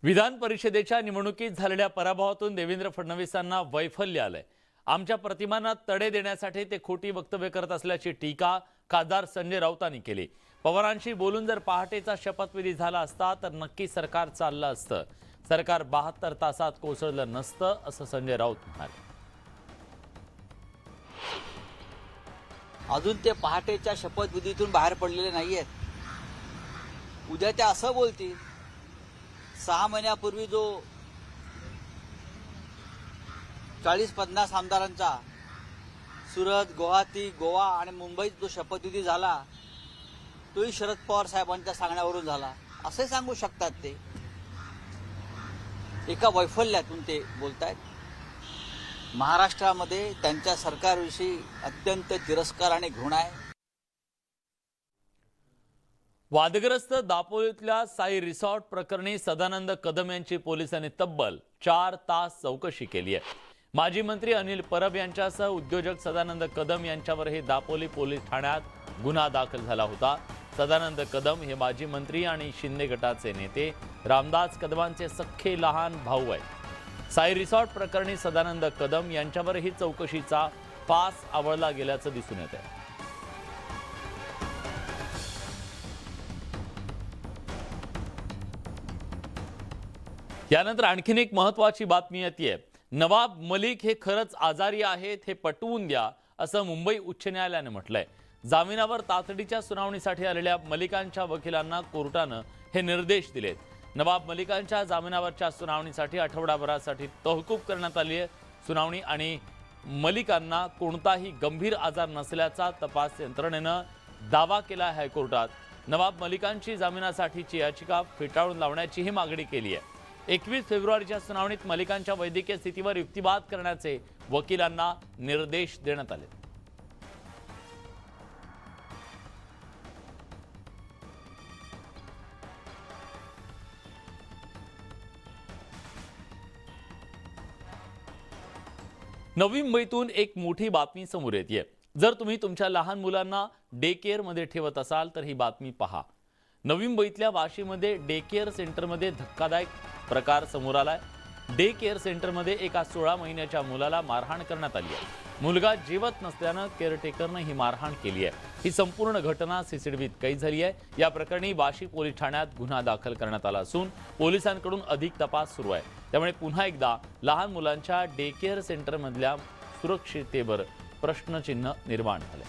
विधान परिषदेच्या निवडणुकीत झालेल्या पराभवातून देवेंद्र फडणवीसांना वैफल्य आलंय। आमच्या प्रतिमांना तडे देण्यासाठी ते खोटी वक्तव्य करत असल्याची टीका खासदार संजय राऊतांनी केली। पवारांशी बोलून जर पहाटेचा शपथविधी झाला असता तर नक्की सरकार चाललं असतं। सरकार 72 तासात कोसळलं नसतं असं संजय राऊत म्हणाले। अजून ते पहाटेच्या शपथविधीतून बाहेर पडलेले नाहीयेत। उद्या ते असं बोलतील 6 महिन्यापूर्वी जो 40-50 आमदारांचा सुरत, गुवाहाटी, गोवा आणि मुंबईत जो शपथविधी झाला तोही शरद पवार साहेबांच्या सांगण्यावरून झाला असे सांगू शकतात। ते एका वैफल्यातून ते बोलतायत। महाराष्ट्रामध्ये त्यांच्या सरकारविषयी अत्यंत तिरस्कार आणि घृणा आहे। वादग्रस्त दापोलीतल्या साई रिसॉर्ट प्रकरणी सदानंद कदम यांची पोलिसांनी तब्बल 4 तास चौकशी केली आहे। माजी मंत्री अनिल परब यांच्यासह उद्योजक सदानंद कदम यांच्यावरही दापोली पोलीस ठाण्यात गुन्हा दाखल झाला होता। सदानंद कदम हे माजी मंत्री आणि शिंदे गटाचे नेते रामदास कदमांचे सख्खे लहान भाऊ आहेत। साई रिसॉर्ट प्रकरणी सदानंद कदम यांच्यावरही चौकशीचा फास आवळला गेल्याचं दिसून येत आहे। यानंतर आणखीन एक महत्त्वाची बातमी येते। नवाब मलिक हे खरंच आजारी आहेत हे पटवून द्या असं मुंबई उच्च न्यायालयाने म्हटलंय। जामिनावर तातडीच्या सुनावणीसाठी आलेल्या मलिकांच्या वकिलांना कोर्टानं हे निर्देश दिलेत। नवाब मलिकांच्या जामिनावरच्या सुनावणीसाठी आठवडाभरासाठी तहकूब करण्यात आली आहे। सुनावणी आणि मलिकांना कोणताही गंभीर आजार नसल्याचा तपास यंत्रणेनं दावा केला हायकोर्टात। नवाब मलिकांची जामिनासाठीची याचिका फेटाळून लावण्याचीही मागणी केली आहे। 21 फेब्रुवारीच्या सुनावणीत मलिकांच्या वैद्यकीय स्थितीवर युक्तिवाद करण्याचे वकिलांना निर्देश देण्यात आले। नवी मुंबईतून एक मोठी बातमी समोर येते। जर तुम्ही तुमच्या लहान मुलांना डे केअर मध्ये ठेवत असाल तर ही बातमी पहा। नवी मुंबईतल्या वाशीमध्ये डे केअर सेंटरमध्ये धक्कादायक प्रकार समोर आलाय। डे केअर सेंटरमध्ये एका 16 महिन्याच्या मुलाला मारहाण करण्यात आली आहे। मुलगा जेवत नसल्यानं केअरटेकरनं ही मारहाण केली आहे। ही संपूर्ण घटना सीसीटीव्हीत कैद झाली आहे। या प्रकरणी वाशी पोलीस ठाण्यात गुन्हा दाखल करण्यात आला असून पोलिसांकडून अधिक तपास सुरू आहे। त्यामुळे पुन्हा एकदा लहान मुलांच्या डे केअर सेंटरमधल्या सुरक्षिततेवर प्रश्नचिन्ह निर्माण झाले।